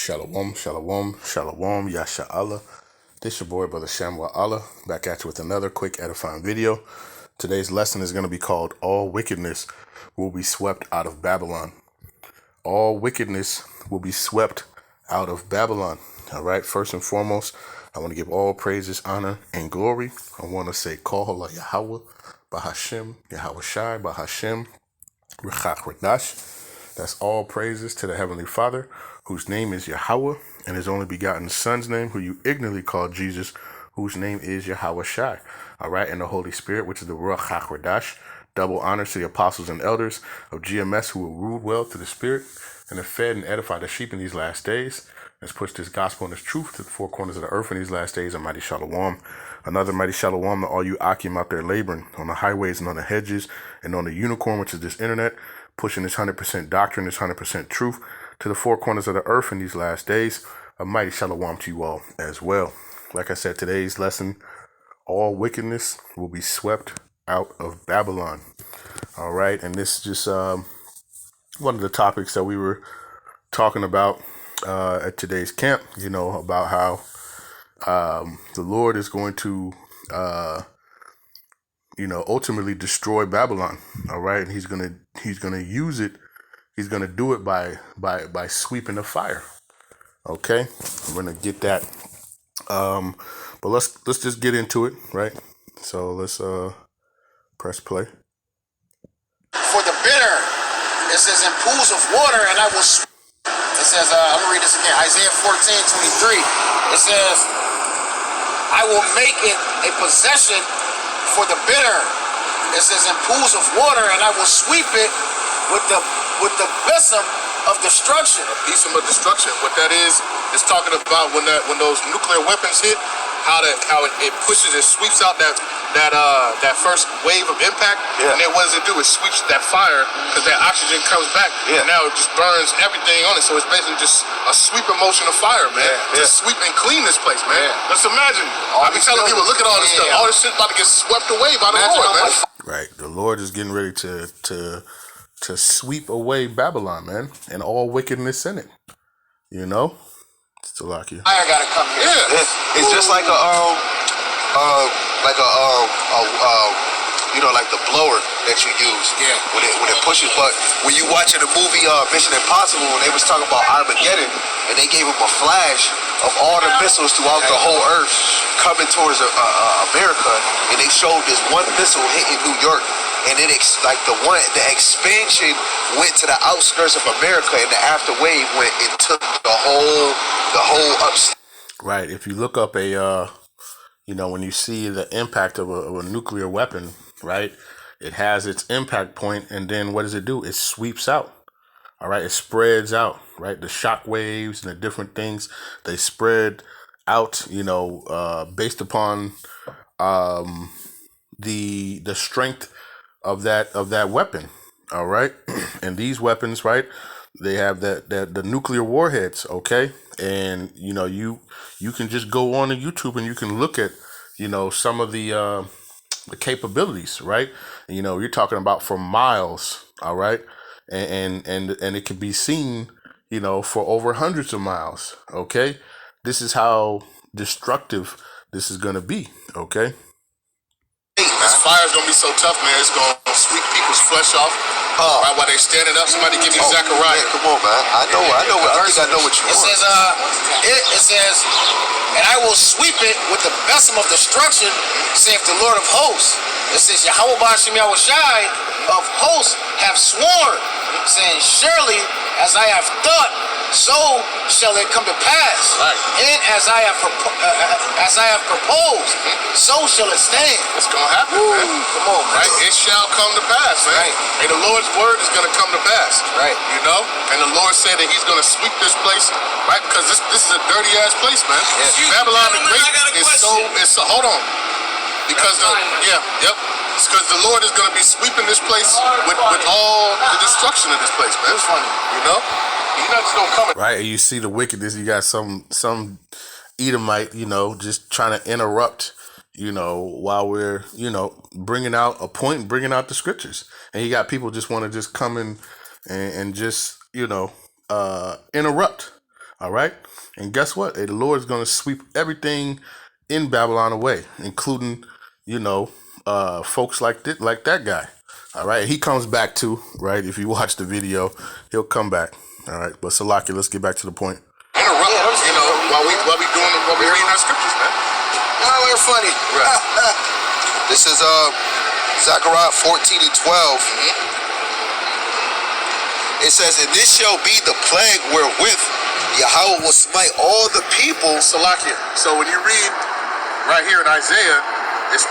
Shalom, shalom, shalom, Yasha Allah. This your boy, Brother Shamwa Allah, back at you with another quick edifying video. Today's lesson is going to be called All Wickedness Will Be Swept Out of Babylon. All wickedness will be swept out of Babylon. All right, first and foremost, I want to give all praises, honor, and glory. I want to say, Call Yahawah, Bahasham, Yahawashi, Bahasham, Qadash. That's all praises to the Heavenly Father, whose name is Yahawah, and his only begotten Son's name, who you ignorantly call Jesus, whose name is Yahawashi. All right, and the Holy Spirit, which is the Rawchaa. Double honors to the apostles and elders of GMS who will rule well to the Spirit and have fed and edified the sheep in these last days. Has pushed this gospel and this truth to the four corners of the earth in these last days. A mighty shalom. Another mighty shalom to all you Akim out there laboring on the highways and on the hedges and on the unicorn, which is this internet, pushing this 100% doctrine, this 100% truth to the four corners of the earth in these last days. A mighty shalom to you all as well. Like I said, today's lesson, all wickedness will be swept out of Babylon. All right, and this is just one of the topics that we were talking about at today's camp, about how the Lord is going to ultimately destroy Babylon. All right, and he's gonna use it. He's gonna do it by sweeping the fire. Okay, we're gonna get that. But let's just get into it, right? So let's press play. For the bitter, it says, in pools of water, and I will. It says, I'm gonna read this again. Isaiah 14:23. It says, I will make it a possession for the bitter. It says, in pools of water, and I will sweep it with the besom of destruction. A besom of destruction. What that is talking about when those nuclear weapons hit, how it pushes, it sweeps out that first wave of impact, and then what does it do? It sweeps that fire because that oxygen comes back, and now it just burns everything on it. So it's basically just a sweeping motion of fire, man. Just sweep and clean this place, man. Let's imagine. I be telling people, look at all this stuff. All this shit about to get swept away by the Lord, man. Right, the Lord is getting ready to sweep away Babylon, man, and all wickedness in it. Still like you. I gotta come here. Yeah, it's just like like the blower that you use. Yeah. When it pushes. But when you watching the movie Mission Impossible, when they was talking about Armageddon, and they gave him a flash of all the missiles throughout the whole earth coming towards America, and they showed this one missile hitting New York, and then the expansion went to the outskirts of America, and the after wave went and took the whole upstairs. Right. If you look up when you see the impact of a nuclear weapon, right, it has its impact point, and then what does it do? It sweeps out. All right. It spreads out, right? The shock waves and the different things, they spread out, based upon the strength of that weapon. All right. And these weapons, right, they have the nuclear warheads. Okay. And you can just go on to YouTube and you can look at some of the capabilities, right? You're talking about for miles. All right. And it can be seen for over hundreds of miles. Okay. This is how destructive this is going to be. Okay. This fire's gonna be so tough, man. It's gonna sweep people's flesh off. Right while they standing up, somebody give me Zechariah. Yeah, come on, man. I think I know what you want. It says, and I will sweep it with the besom of destruction, saith the Lord of hosts. It says, Yahawah Bahasham Yahawashi of hosts have sworn, saying, surely as I have thought, so shall it come to pass. Right. And as I have proposed, so shall it stand. It's gonna happen, man. Come on, man. Right? It shall come to pass, man. Right. And the Lord's word is gonna come to pass. Right. And the Lord said that He's gonna sweep this place, right? Because this is a dirty ass place, man. Yes. Babylon the Great is so hold on. Because it's because the Lord is gonna be sweeping this place with all the destruction of this place, man. It's funny. He's not just gonna come. Right, and you see the wickedness. You got some Edomite, just trying to interrupt, while we're, bringing out a point, bringing out the scriptures, and you got people just want to just come in and just, interrupt. All right. And guess what? The Lord is going to sweep everything in Babylon away, including, folks like that guy. All right. He comes back too, right? If you watch the video, he'll come back. All right. But Salaki, let's get back to the point. Interrupt, while we reading our scriptures, man. No, we're funny. Right. This is Zechariah 14 and 12. It says, and this shall be the plague wherewith Yahawah will smite all the people. Salakia. So when you read right here in Isaiah, it's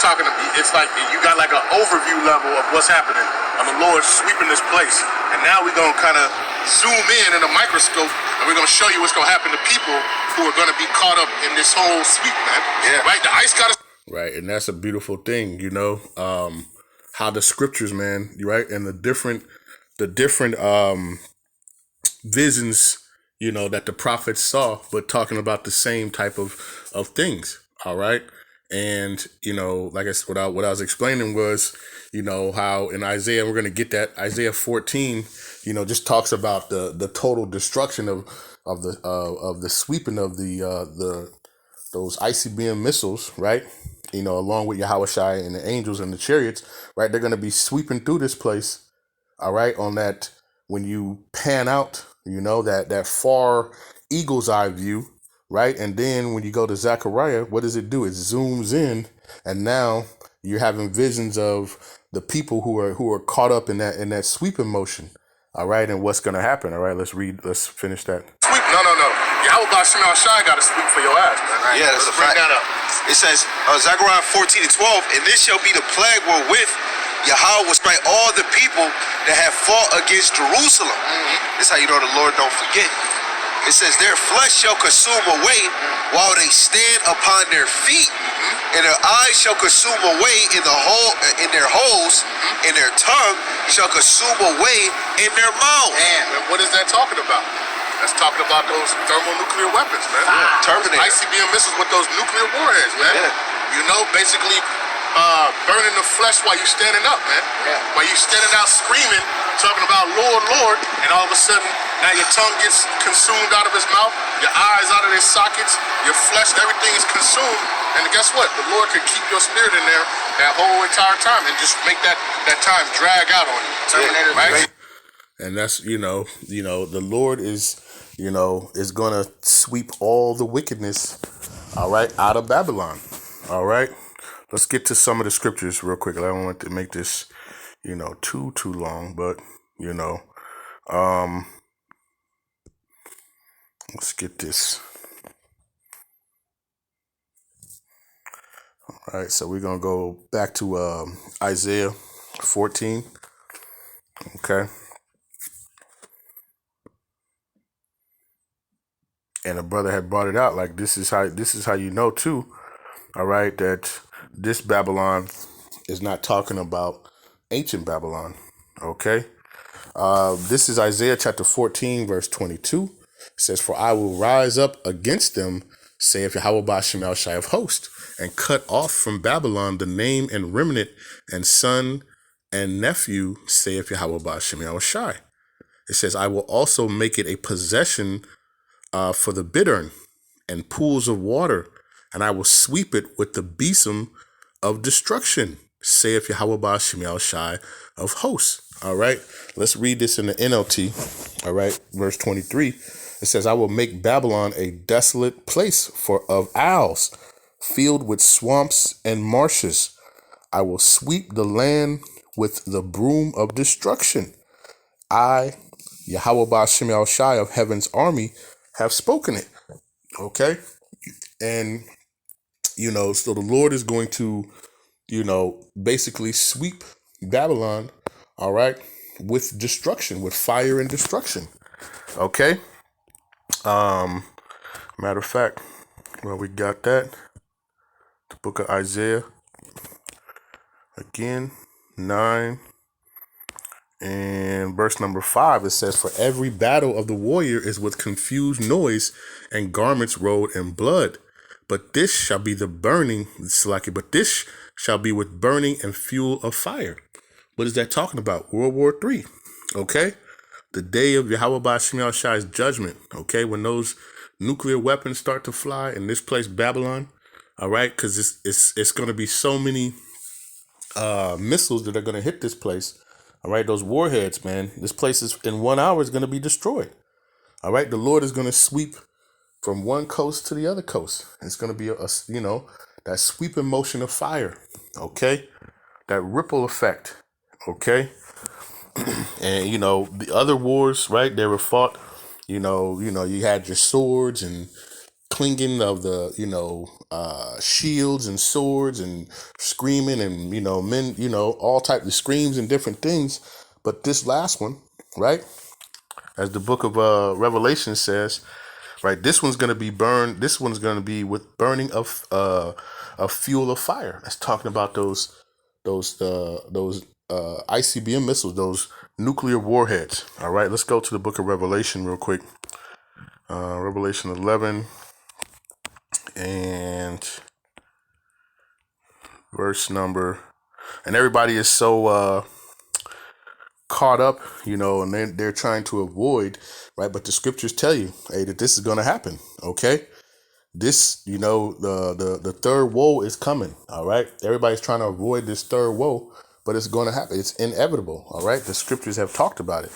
like you got like an overview level of what's happening, and the Lord sweeping this place. And now we're gonna kind of zoom in a microscope, and we're gonna show you what's gonna happen to people who are gonna be caught up in this whole sweep, man. Yeah. Right. The ice got us. Right, and that's a beautiful thing, how the scriptures, man, right, and the different visions, that the prophets saw, but talking about the same type of things. All right. And, like I said, what I was explaining was, how in Isaiah, we're going to get that Isaiah 14, just talks about the total destruction of the sweeping of those ICBM missiles, right? Along with Yahawashi and the angels and the chariots, right? They're going to be sweeping through this place. All right. On that, when you pan out, that far eagle's eye view, right? And then when you go to Zechariah, what does it do? It zooms in, and now you're having visions of the people who are caught up in that sweeping motion. All right, and what's gonna happen? All right, let's finish that. Sweep? No. Bahasham got to sweep for your ass, man. Right? Yeah, that's a fact. That up. It says Zechariah 14 and 12, and this shall be the plague wherewith Yahawah will smite all the people that have fought against Jerusalem. This is how you know the Lord don't forget. It says their flesh shall consume away while they stand upon their feet, and their eyes shall consume away in their holes, and their tongue shall consume away in their mouth. Man, what is that talking about? That's talking about those thermonuclear weapons, man. Terminator. ICBM missiles with those nuclear warheads, man. Yeah. Basically burning the flesh while you're standing up, man. Yeah. While you're standing out screaming, talking about Lord, Lord, and all of a sudden, now your tongue gets consumed out of his mouth, your eyes out of their sockets, your flesh, everything is consumed. And guess what? The Lord could keep your spirit in there that whole entire time and just make that time drag out on you. Terminator, right? And that's, the Lord is going to sweep all the wickedness, all right, out of Babylon. All right. Let's get to some of the scriptures real quick. I don't want to make this, too long, but, let's get this. All right. So we're going to go back to Isaiah 14. Okay. And a brother had brought it out, like this is how you know too, all right, that this Babylon is not talking about ancient Babylon. Okay. This is Isaiah chapter 14, verse 22. It says, for I will rise up against them, saith Yahawah Bahasham of hosts, and cut off from Babylon the name and remnant and son and nephew, saith Yahawah Bahasham. It says, I will also make it a possession for the bittern and pools of water, and I will sweep it with the besom of destruction, saith Yahawah Bahasham of hosts. All right, let's read this in the NLT. All right, verse 23. It says, I will make Babylon a desolate place of owls, filled with swamps and marshes. I will sweep the land with the broom of destruction. I, Yahawah Bahasham of heaven's army, have spoken it. Okay. And, so the Lord is going to, basically sweep Babylon, all right, with destruction, with fire and destruction. Okay. Matter of fact, well, we got that. The book of Isaiah, again, 9 and verse number 5, it says, for every battle of the warrior is with confused noise and garments rolled in blood. But this shall be the burning, but this shall be with burning and fuel of fire. What is that talking about? World War III. Okay. The day of Yahawah Bahasham judgment. Okay. When those nuclear weapons start to fly in this place, Babylon. All right, because it's going to be so many missiles that are going to hit this place. All right, those warheads, man. This place is in 1 hour is going to be destroyed. All right, the Lord is going to sweep from one coast to the other coast. It's going to be that sweeping motion of fire. Okay, that ripple effect. Okay, and the other wars, right? They were fought. You had your swords and clinging of the shields and swords and screaming and men all types of screams and different things. But this last one, right, as the book of Revelation says, right, this one's going to be burned. This one's going to be with burning of fuel of fire. That's talking about those ICBM missiles, those nuclear warheads. All right, let's go to the book of Revelation real quick. Revelation 11 and verse number, and everybody is so caught up, and they're trying to avoid, right? But the scriptures tell you, hey, that this is going to happen. Okay, this, the third woe is coming. All right, everybody's trying to avoid this third woe, but it's going to happen. It's inevitable. All right, the scriptures have talked about it.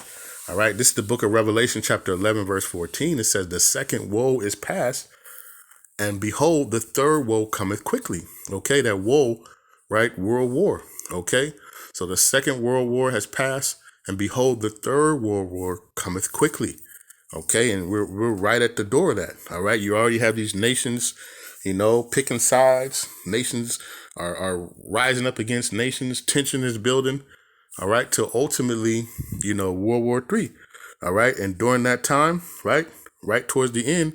All right, this is the book of Revelation, chapter 11, verse 14. It says, the second woe is past, and behold, the third woe cometh quickly. Okay, that woe, right? World war. Okay, so the second world war has passed, and behold, the third world war cometh quickly. Okay, and we're right at the door of that. All right, you already have these nations, picking sides. Nations are rising up against nations. Tension is building. All right, till ultimately, World War III. All right, and during that time, right towards the end,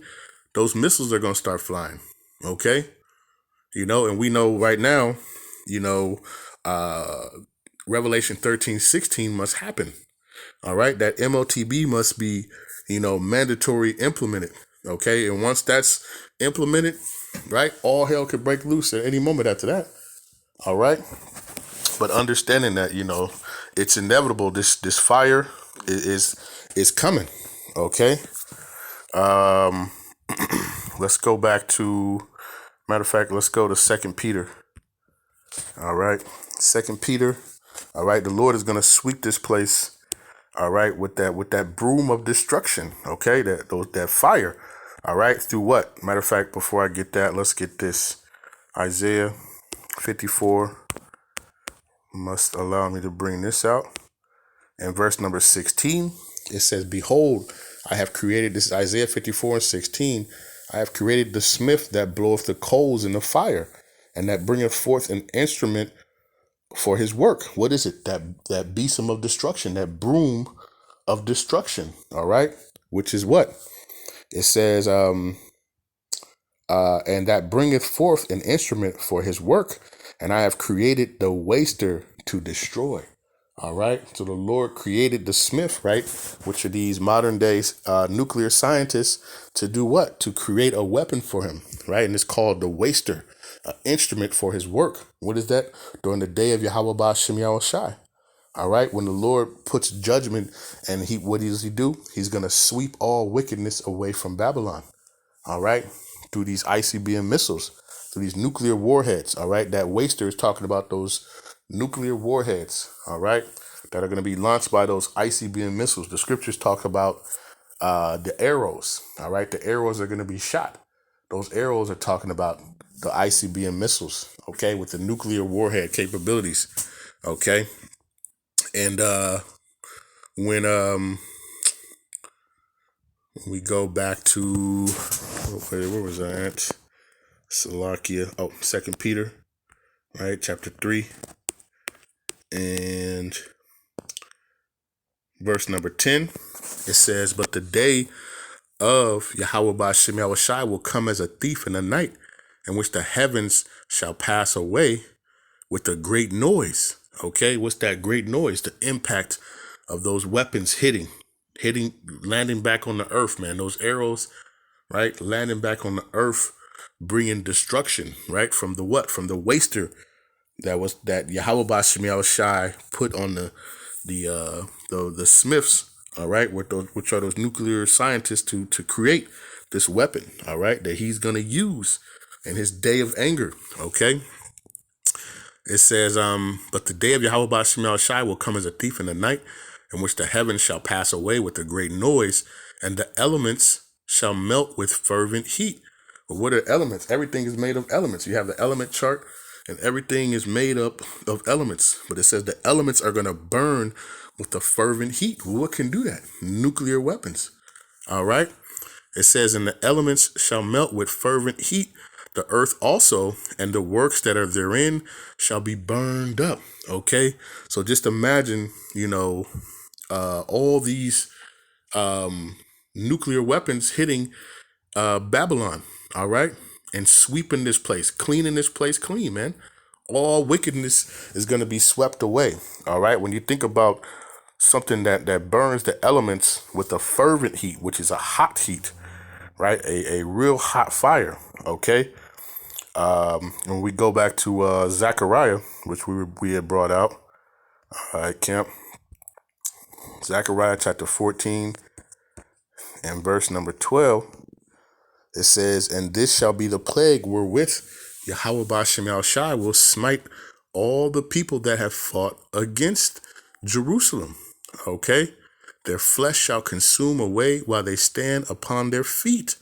those missiles are going to start flying. Okay, and we know right now, Revelation 13:16 must happen. All right, that MOTB must be, mandatory implemented. Okay, and once that's implemented, right, all hell could break loose at any moment after that. All right, but understanding that, it's inevitable. This fire is coming. Okay, let's go back to, matter of fact, let's go to 2 Peter. All right, 2 Peter. All right, the Lord is going to sweep this place. All right, with that broom of destruction. Okay, that fire. All right, through what? Matter of fact, before I get that, let's get this. Isaiah 54 must allow me to bring this out. And verse number 16, it says, behold, I have created, this is Isaiah 54:16, I have created the smith that bloweth the coals in the fire, and that bringeth forth an instrument for his work. What is it? That besom of destruction, that broom of destruction. All right, which is what? It says, and that bringeth forth an instrument for his work, and I have created the waster to destroy. All right, so the Lord created the smith, right, which are these modern days nuclear scientists, to do what? To create a weapon for him, right? And it's called the waster, an instrument for his work. What is that? During the day of Yahawah Bahasham Yahawashi. All right, when the Lord puts judgment, and what does he do? He's going to sweep all wickedness away from Babylon. All right, through these ICBM missiles, through these nuclear warheads. All right, that waster is talking about those nuclear warheads. All right, that are going to be launched by those ICBM missiles. The scriptures talk about the arrows. All right, the arrows are going to be shot. Those arrows are talking about the ICBM missiles. Okay, with the nuclear warhead capabilities. Okay, and when we go back to, where was I at? Salakia. Oh, 2 Peter, right? Chapter 3 and verse number 10. It says, but the day of Yahawah Bahasham Yahawashi will come as a thief in the night, in which the heavens shall pass away with a great noise. Okay, what's that great noise? The impact of those weapons hitting, landing back on the earth, man. Those arrows, right, landing back on the earth, bringing destruction, right, from the what? From the waster that Yahawah Bahasham Yahawashi put on the smiths, all right, which are those nuclear scientists to create this weapon, all right, that he's going to use in his day of anger, okay? It says, but the day of Yahawah Bahasham Shai will come as a thief in the night, in which the heavens shall pass away with a great noise, and the elements shall melt with fervent heat. But what are elements? Everything is made of elements. You have the element chart, and everything is made up of elements. But it says the elements are going to burn with a fervent heat. Well, what can do that? Nuclear weapons. All right. It says, and the elements shall melt with fervent heat. The earth also and the works that are therein shall be burned up. Okay. So just imagine, all these nuclear weapons hitting Babylon. All right. And sweeping this place, cleaning this place clean, man. All wickedness is going to be swept away. All right. When you think about something that burns the elements with a fervent heat, which is a hot heat, right? A real hot fire. Okay. When we go back to Zechariah, which we had brought out. All right, Camp. Zechariah chapter 14 and verse number 12. It says, and this shall be the plague wherewith Yahawah Bahasham Shai will smite all the people that have fought against Jerusalem. Okay? Their flesh shall consume away while they stand upon their feet,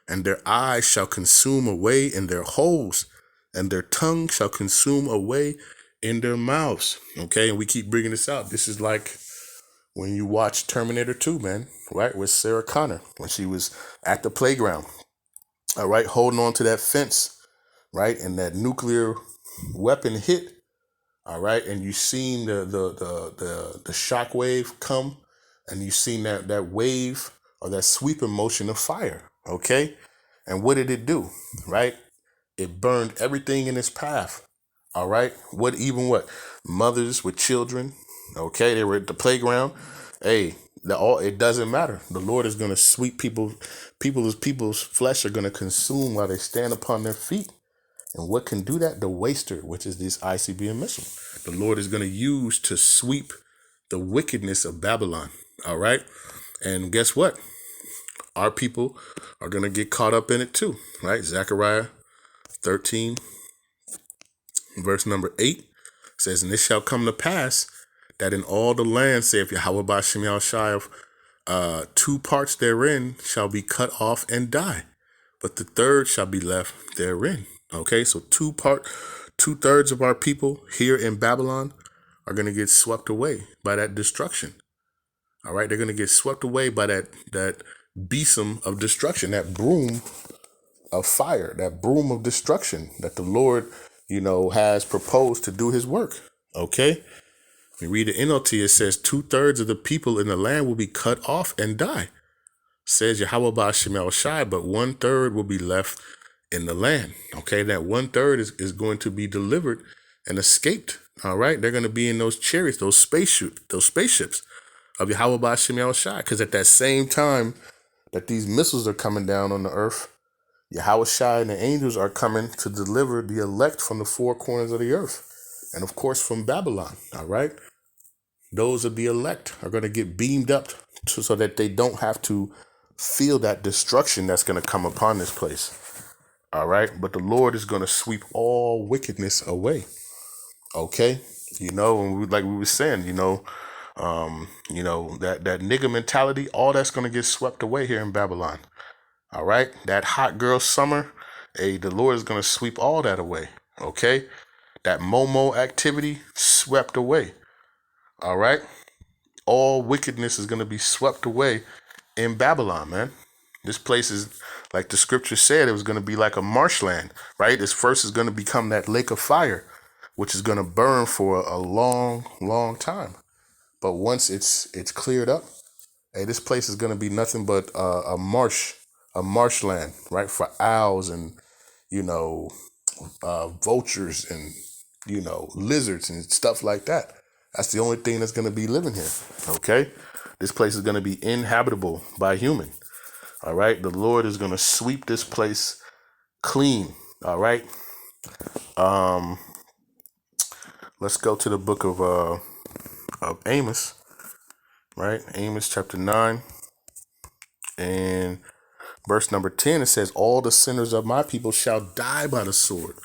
and their eyes shall consume away in their holes, and their tongue shall consume away in their mouths. Okay? And we keep bringing this out. This is like when you watch Terminator 2, man, right? With Sarah Connor, when she was at the playground. All right, holding on to that fence, right, and that nuclear weapon hit. All right, and you seen the shock wave come, and you seen that wave or that sweeping motion of fire. Okay, and what did it do? Right, it burned everything in its path. All right, what mothers with children? Okay, they were at the playground. Hey, it doesn't matter. The Lord is going to sweep people's flesh are going to consume while they stand upon their feet. And what can do that? The waster, which is this ICBM missile. The Lord is going to use to sweep the wickedness of Babylon. All right. And guess what? Our people are going to get caught up in it too. Right. Zechariah 13, verse number 8 says, and this shall come to pass that in all the land, saith Yahawah Bahasham Shai, 2 parts therein shall be cut off and die, but the third shall be left therein. Okay, so 2/3 of our people here in Babylon are going to get swept away by that destruction. All right, they're going to get swept away by that besom of destruction, that broom of fire, that broom of destruction that the Lord, has proposed to do his work. Okay. We read the NLT, it says 2/3 of the people in the land will be cut off and die. Says Yahawah Bahasham Shai, but 1/3 will be left in the land. Okay, that 1/3 is going to be delivered and escaped. All right, they're going to be in those chariots, those spaceships of Yahawah Bahasham Shai. Because at that same time that these missiles are coming down on the earth, Yahawashi and the angels are coming to deliver the elect from the 4 corners of the earth. And of course from Babylon, all right? Those of the elect are going to get beamed up so that they don't have to feel that destruction that's going to come upon this place. All right. But the Lord is going to sweep all wickedness away. Okay. And like we were saying, that nigga mentality, all that's going to get swept away here in Babylon. All right. That hot girl summer, the Lord is going to sweep all that away. Okay. That Momo activity swept away. All right. All wickedness is going to be swept away in Babylon, man. This place is, like the scripture said, it was going to be like a marshland, right? This first is going to become that lake of fire, which is going to burn for a long, long time. But once it's cleared up, this place is going to be nothing but a marshland, right? For owls and, vultures and, lizards and stuff like that. That's the only thing that's going to be living here. Okay. This place is going to be inhabitable by human. All right. The Lord is going to sweep this place clean. All right. Let's go to the book of Amos. Right. Amos chapter 9 and Verse number 10, it says, all the sinners of my people shall die by the sword.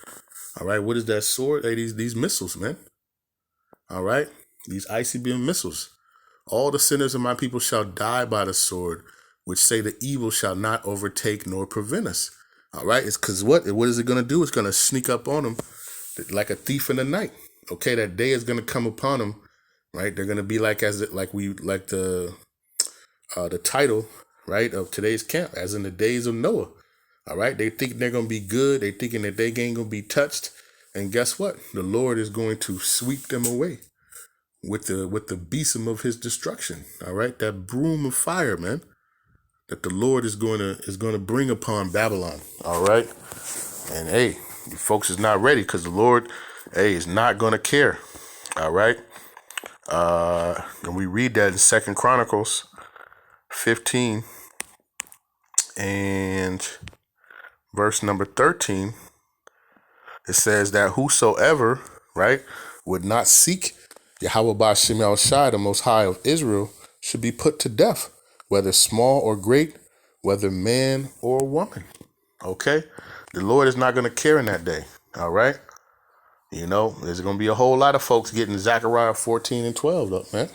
All right, what is that sword? Hey, these missiles, man. All right, these ICBM missiles. All the sinners of my people shall die by the sword, which say the evil shall not overtake nor prevent us. All right, it's because what is it going to do? It's going to sneak up on them like a thief in the night. Okay, that day is going to come upon them, right? They're going to be like the title, right, of today's camp, as in the days of Noah. All right, they think they're going to be good. They thinking that they ain't going to be touched. And guess what? The Lord is going to sweep them away with the besom of his destruction. All right, that broom of fire, man, that the Lord is going to bring upon Babylon. All right, and hey, you folks is not ready because the Lord, hey, is not going to care. All right, and we read that in 2 Chronicles 15 and verse number 13. It says that whosoever, right, would not seek Yahawah Bahasham, the Most High of Israel, should be put to death, whether small or great, whether man or woman. Okay? The Lord is not going to care in that day. All right? You know, there's going to be a whole lot of folks getting Zechariah 14 and 12 up, man.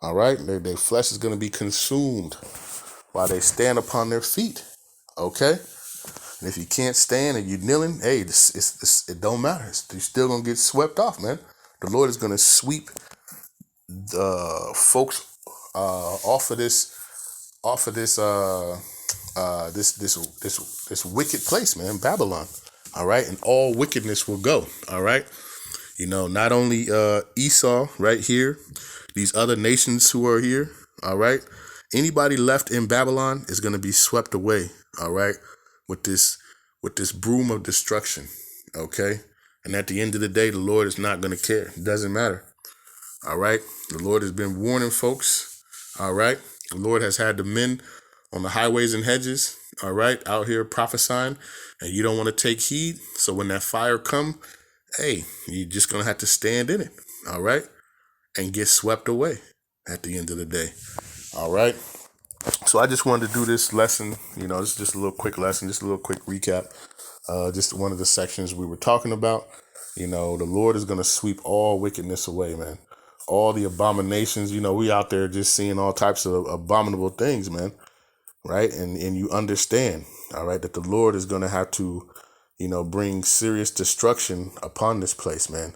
All right? Their flesh is going to be consumed while they stand upon their feet. Okay? And if you can't stand and you're kneeling, hey, it don't matter. You're still going to get swept off, man. The Lord is going to sweep the folks off of this wicked place, man, Babylon. All right, and all wickedness will go. All right, you know, not only Esau right here, these other nations who are here. All right, anybody left in Babylon is going to be swept away. All right, with this broom of destruction. Okay, and at the end of the day, the Lord is not going to care. It doesn't matter. All right, the Lord has been warning folks. All right, the Lord has had the men on the highways and hedges, all right, out here prophesying, and you don't want to take heed. So when that fire come, hey, you're just going to have to stand in it, all right, and get swept away at the end of the day, all right. So I just wanted to do this lesson, you know, this is just a little quick lesson, just a little quick recap, just one of the sections we were talking about. You know, the Lord is going to sweep all wickedness away, man. All the abominations, you know, we out there just seeing all types of abominable things, man. Right. And you understand, all right, that the Lord is going to have to, you know, bring serious destruction upon this place, man,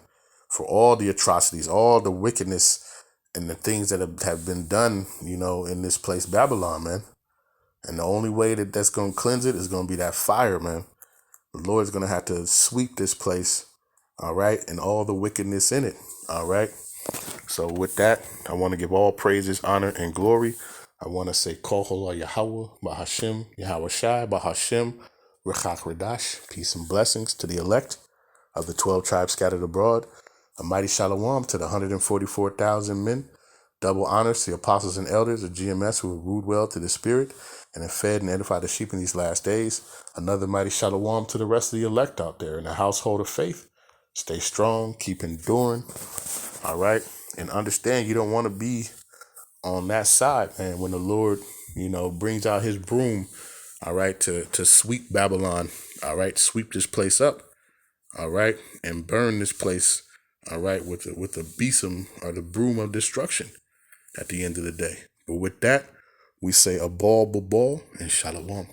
for all the atrocities, all the wickedness and the things that have been done, you know, in this place, Babylon, man. And the only way that's going to cleanse it is going to be that fire, man. The Lord is going to have to sweep this place, all right, and all the wickedness in it, all right. So with that, I want to give all praises, honor, and glory. I want to say, Kohola Yahawah, Bahasham, Yahawashi, Bahasham, Qadash, peace and blessings to the elect of the 12 tribes scattered abroad. A mighty shalom to the 144,000 men. Double honors to the apostles and elders of GMS who have ruled well to the spirit and have fed and edified the sheep in these last days. Another mighty shalom to the rest of the elect out there in the household of faith. Stay strong, keep enduring, all right? And understand you don't want to be on that side, man, when the Lord, you know, brings out his broom, all right, to sweep Babylon, all right, sweep this place up, all right, and burn this place, all right, with the besom or the broom of destruction at the end of the day. But with that, we say a ball, and shalom.